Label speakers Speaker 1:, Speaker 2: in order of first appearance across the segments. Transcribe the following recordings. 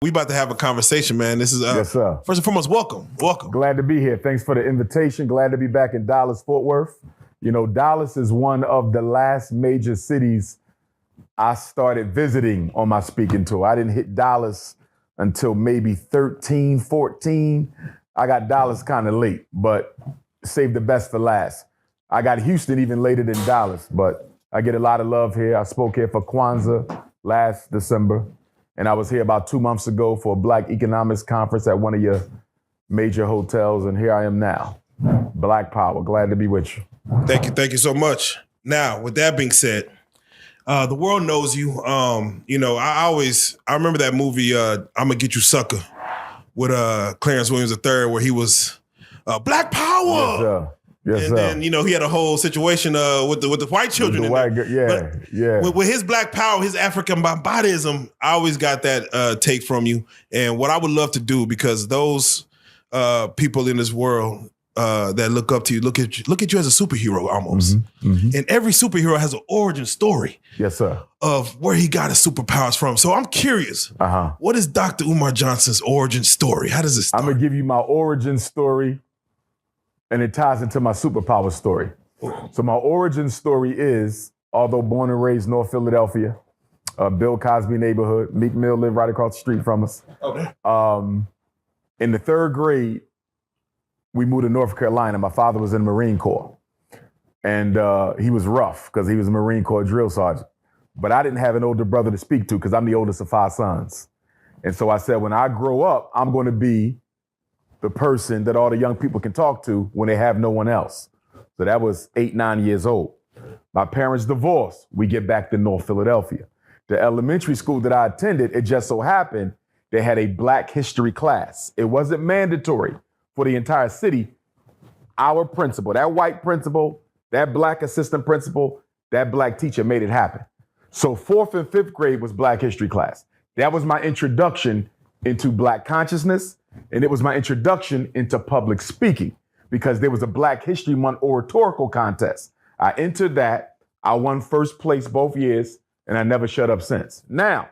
Speaker 1: We about to have a conversation, man. This is
Speaker 2: Yes, sir.
Speaker 1: First and foremost, welcome.
Speaker 2: Glad to be here. Thanks for the invitation. Glad to be back in Dallas, Fort Worth. You know, Dallas is one of the last major cities I started visiting on my speaking tour. I didn't hit Dallas until maybe 13, 14. I got Dallas kind of late, but saved the best for last. I got Houston even later than Dallas, but I get a lot of love here. I spoke here for Kwanzaa last December. And I was here about 2 months ago for a Black Economics Conference at one of your major hotels, and here I am now. Black Power, glad to be with you.
Speaker 1: Thank you so much. Now, with that being said, the world knows you. You know, I remember that movie, I'm Gonna Get You Sucker, with Clarence Williams III, where he was Black Power.
Speaker 2: Yes, sir. Yes,
Speaker 1: and then, you know, he had a whole situation with the white children. With his Black Power, his African bodyism, I always got that take from you. And what I would love to do, because those people in this world that look up to you, look at you as a superhero almost. And every superhero has an origin story.
Speaker 2: Yes, sir.
Speaker 1: Of where he got his superpowers from. So I'm curious, what is Dr. Umar Johnson's origin story? How does it start?
Speaker 2: I'm going to give you my origin story, and it ties into my superpower story. So my origin story is, although born and raised North Philadelphia, Bill Cosby neighborhood, Meek Mill lived right across the street from us.
Speaker 1: Okay.
Speaker 2: In the third grade, we moved to North Carolina. My father was in the Marine Corps. And he was rough because he was a Marine Corps drill sergeant. But I didn't have an older brother to speak to because I'm the oldest of 5 sons. And so I said, when I grow up, I'm going to be the person that all the young people can talk to when they have no one else. So that was 8, 9 years old. My parents divorced. We get back to North Philadelphia. The elementary school that I attended, it just so happened they had a Black history class. It wasn't mandatory for the entire city. Our principal, that white principal, that Black assistant principal, that Black teacher made it happen. So 4th and 5th grade was Black history class. That was my introduction into Black consciousness. And it was my introduction into public speaking, because there was a Black History Month oratorical contest. I entered that. I won first place both years, and I never shut up since. Now,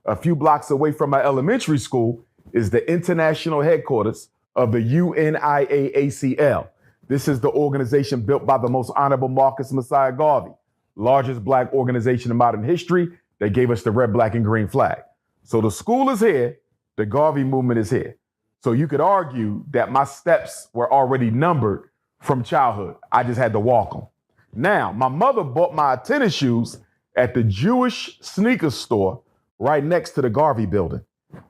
Speaker 2: a few blocks away from my elementary school is the international headquarters of the UNIAACL. This is the organization built by the Most Honorable Marcus Messiah Garvey, largest Black organization in modern history that gave us the red, black, and green flag. So the school is here. The Garvey movement is here. So you could argue that my steps were already numbered from childhood. I just had to walk them. Now, my mother bought my tennis shoes at the Jewish sneaker store right next to the Garvey building.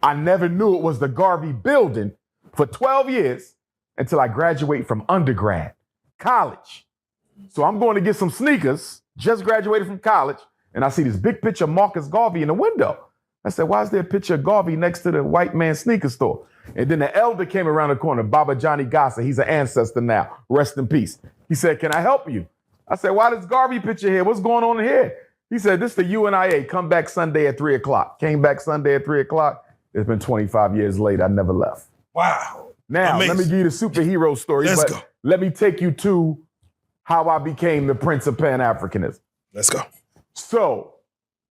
Speaker 2: I never knew it was the Garvey building for 12 years until I graduated from undergrad, college. So I'm going to get some sneakers, just graduated from college, and I see this big picture of Marcus Garvey in the window. I said, why is there a picture of Garvey next to the white man's sneaker store? And then the elder came around the corner, Baba Johnny Gossa. He's an ancestor now. Rest in peace. He said, can I help you? I said, why this Garvey picture here? What's going on here? He said, this is the UNIA. Come back Sunday at 3 o'clock. Came back Sunday at 3 o'clock. It's been 25 years later. I never left.
Speaker 1: Wow.
Speaker 2: Now,
Speaker 1: Amazing.
Speaker 2: Let me give you the superhero story.
Speaker 1: Let's
Speaker 2: but
Speaker 1: go.
Speaker 2: Let me take you to how I became the Prince of Pan-Africanism.
Speaker 1: Let's go.
Speaker 2: So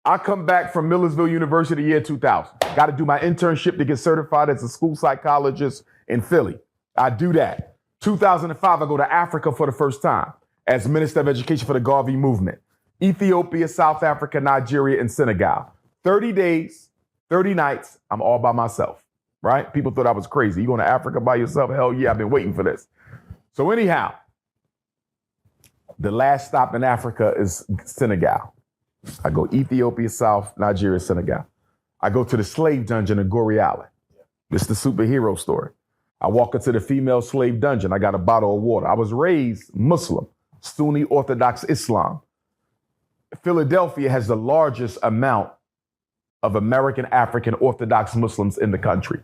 Speaker 2: I come back from Millersville University year 2000. Got to do my internship to get certified as a school psychologist in Philly. I do that. 2005, I go to Africa for the first time as Minister of Education for the Garvey movement. Ethiopia, South Africa, Nigeria, and Senegal. 30 days, 30 nights, I'm all by myself, right? People thought I was crazy. You going to Africa by yourself? Hell yeah, I've been waiting for this. So anyhow, the last stop in Africa is Senegal. I go Ethiopia, South, Nigeria, Senegal. I go to the slave dungeon in Goree Island. It's the superhero story. I walk into the female slave dungeon. I got a bottle of water. I was raised Muslim, Sunni Orthodox Islam. Philadelphia has the largest amount of American African Orthodox Muslims in the country.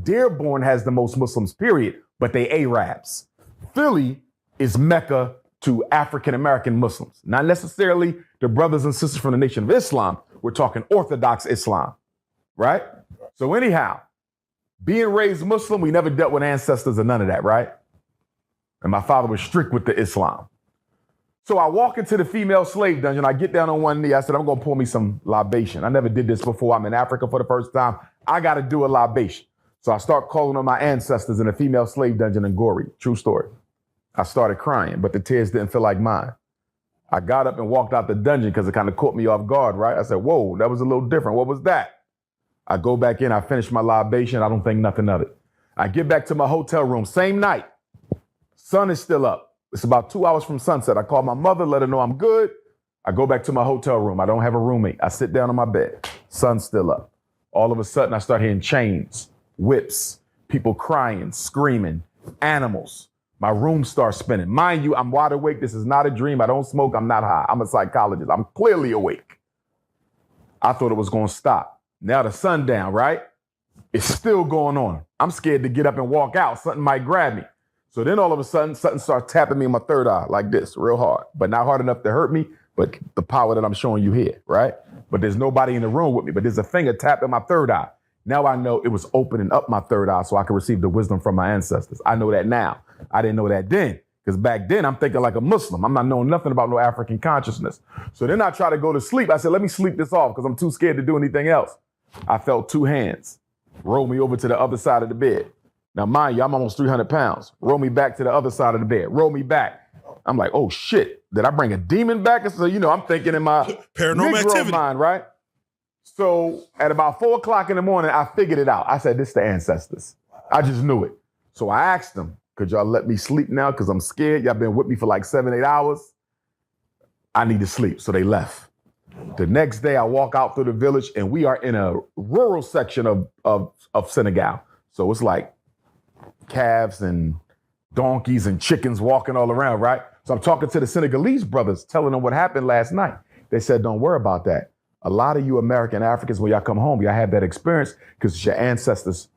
Speaker 2: Dearborn has the most Muslims, period, but they Arabs. Philly is Mecca to African American Muslims, not necessarily the brothers and sisters from the Nation of Islam. We're talking Orthodox Islam, right? So anyhow, being raised Muslim, we never dealt with ancestors or none of that, right? And my father was strict with the Islam. So I walk into the female slave dungeon. I get down on one knee. I said, I'm going to pour me some libation. I never did this before. I'm in Africa for the first time. I got to do a libation. So I start calling on my ancestors in a female slave dungeon in Goree. True story. I started crying, but the tears didn't feel like mine. I got up and walked out the dungeon because it kind of caught me off guard, right? I said, whoa, that was a little different. What was that? I go back in. I finish my libation. I don't think nothing of it. I get back to my hotel room. Same night. Sun is still up. It's about 2 hours from sunset. I call my mother, let her know I'm good. I go back to my hotel room. I don't have a roommate. I sit down on my bed. Sun's still up. All of a sudden, I start hearing chains, whips, people crying, screaming, animals. My room starts spinning. Mind you, I'm wide awake. This is not a dream. I don't smoke. I'm not high. I'm a psychologist. I'm clearly awake. I thought it was going to stop. Now the sundown, right? It's still going on. I'm scared to get up and walk out. Something might grab me. So then all of a sudden, something starts tapping me in my third eye like this, real hard, but not hard enough to hurt me, but the power that I'm showing you here, right? But there's nobody in the room with me, but there's a finger tapping my third eye. Now I know it was opening up my third eye so I could receive the wisdom from my ancestors. I know that now. I didn't know that then, because back then I'm thinking like a Muslim. I'm not knowing nothing about no African consciousness. So then I try to go to sleep. I said, let me sleep this off because I'm too scared to do anything else. I felt two hands roll me over to the other side of the bed. Now, mind you, I'm almost 300 pounds. Roll me back to the other side of the bed. Roll me back. I'm like, oh, shit. Did I bring a demon back? So, I'm thinking in my
Speaker 1: paranormal activity
Speaker 2: mind, right? So at about 4 o'clock in the morning, I figured it out. I said, this is the ancestors. I just knew it. So I asked them, could y'all let me sleep now? Because I'm scared. Y'all been with me for like 7-8 hours. I need to sleep. So they left. The next day, I walk out through the village, and we are in a rural section of Senegal. So it's like calves and donkeys and chickens walking all around, right? So I'm talking to the Senegalese brothers, telling them what happened last night. They said, don't worry about that. A lot of you American Africans, when y'all come home, y'all have that experience because it's your ancestors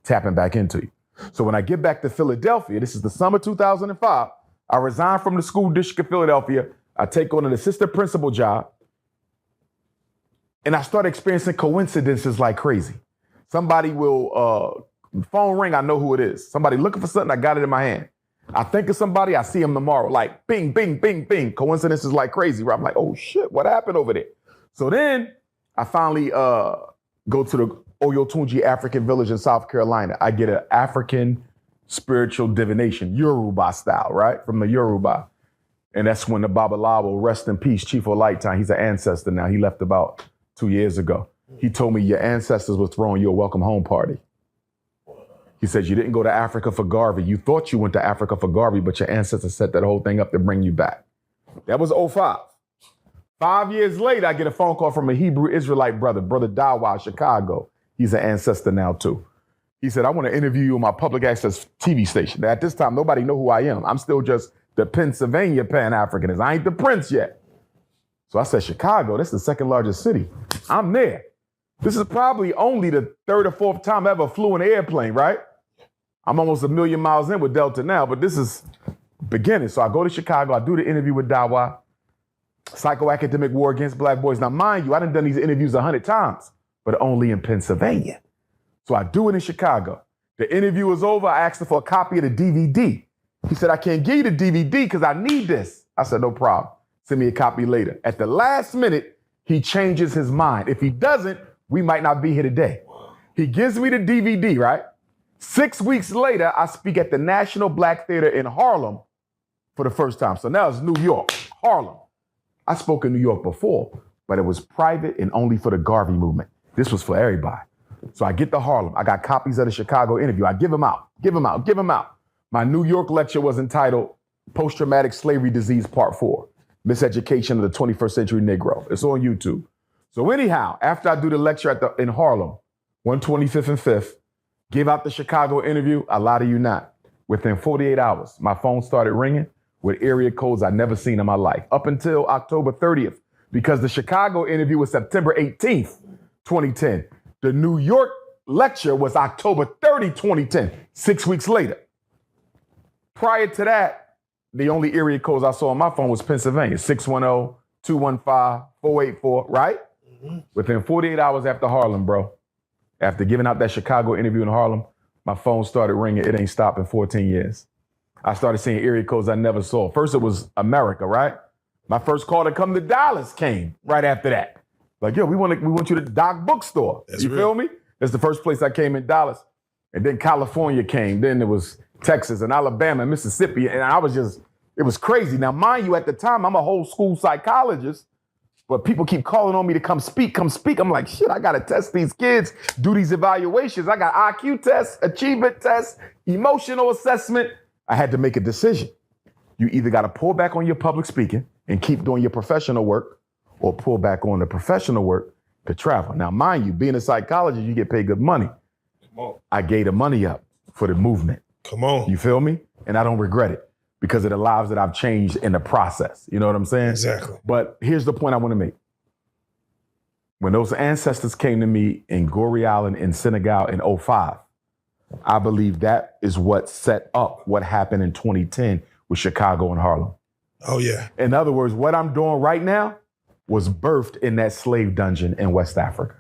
Speaker 2: tapping back into you. So when I get back to Philadelphia, this is the summer 2005, I resign from the school district of Philadelphia. I take on an assistant principal job. And I start experiencing coincidences like crazy. Somebody will, phone ring, I know who it is. Somebody looking for something, I got it in my hand. I think of somebody, I see him tomorrow. Like bing, bing, bing, bing. Coincidences like crazy. Where I'm like, oh shit, what happened over there? So then I finally go to the Oyotunji African village in South Carolina. I get an African spiritual divination, Yoruba style, right? From the Yoruba. And that's when the Babalawo, rest in peace, Chief Olaitan, he's an ancestor now. He left about 2 years ago. He told me your ancestors were throwing you a welcome home party. He said, you didn't go to Africa for Garvey. You thought you went to Africa for Garvey, but your ancestors set that whole thing up to bring you back. That was 2005. 5 years later, I get a phone call from a Hebrew Israelite brother, Brother Dawa, Chicago. He's an ancestor now too. He said, I want to interview you on my public access TV station. Now, at this time, nobody know who I am. I'm still just the Pennsylvania Pan-Africanist. I ain't the prince yet. So I said, Chicago, that's the second largest city. I'm there. This is probably only the third or fourth time I ever flew an airplane, right? I'm almost 1 million miles in with Delta now, but this is beginning. So I go to Chicago. I do the interview with Dawa, psychoacademic war against black boys. Now, mind you, I done these interviews 100 times, but only in Pennsylvania. So I do it in Chicago. The interview is over. I asked him for a copy of the DVD. He said, I can't give you the DVD because I need this. I said, no problem. Send me a copy later. At the last minute, he changes his mind. If he doesn't, we might not be here today. He gives me the DVD, right? 6 weeks later, I speak at the National Black Theater in Harlem for the first time. So now it's New York, Harlem. I spoke in New York before, but it was private and only for the Garvey movement. This was for everybody. So I get to Harlem. I got copies of the Chicago interview. I give them out. My New York lecture was entitled Post-Traumatic Slavery Disease Part 4, Miseducation of the 21st Century Negro. It's on YouTube. So anyhow, after I do the lecture in Harlem, 125th and 5th, give out the Chicago interview, I lie to you not. Within 48 hours, my phone started ringing with area codes I'd never seen in my life, up until October 30th, because the Chicago interview was September 18th, 2010. The New York lecture was October 30, 2010, 6 weeks later. Prior to that, the only area codes I saw on my phone was Pennsylvania, 610-215-484, right? Mm-hmm. Within 48 hours after Harlem, bro, after giving out that Chicago interview in Harlem, my phone started ringing. It ain't stopped in 14 years. I started seeing area codes I never saw. First, it was America, right? My first call to come to Dallas came right after that. Like, yo, we want you to Doc Bookstore.
Speaker 1: That's
Speaker 2: you
Speaker 1: real.
Speaker 2: Feel me? That's the first place I came in Dallas. And then California came. Then there was Texas and Alabama and Mississippi. And it was crazy. Now, mind you, at the time, I'm a whole school psychologist, but people keep calling on me to come speak. I'm like, shit, I got to test these kids, do these evaluations. I got IQ tests, achievement tests, emotional assessment. I had to make a decision. You either got to pull back on your public speaking and keep doing your professional work, or pull back on the professional work to travel. Now, mind you, being a psychologist, you get paid good money.
Speaker 1: Come on.
Speaker 2: I gave the money up for the movement.
Speaker 1: Come on.
Speaker 2: You feel me? And I don't regret it because of the lives that I've changed in the process. You know what I'm saying?
Speaker 1: Exactly.
Speaker 2: But here's the point I want to make. When those ancestors came to me in Goree Island in Senegal in 2005, I believe that is what set up what happened in 2010 with Chicago and Harlem.
Speaker 1: Oh, yeah.
Speaker 2: In other words, what I'm doing right now was birthed in that slave dungeon in West Africa.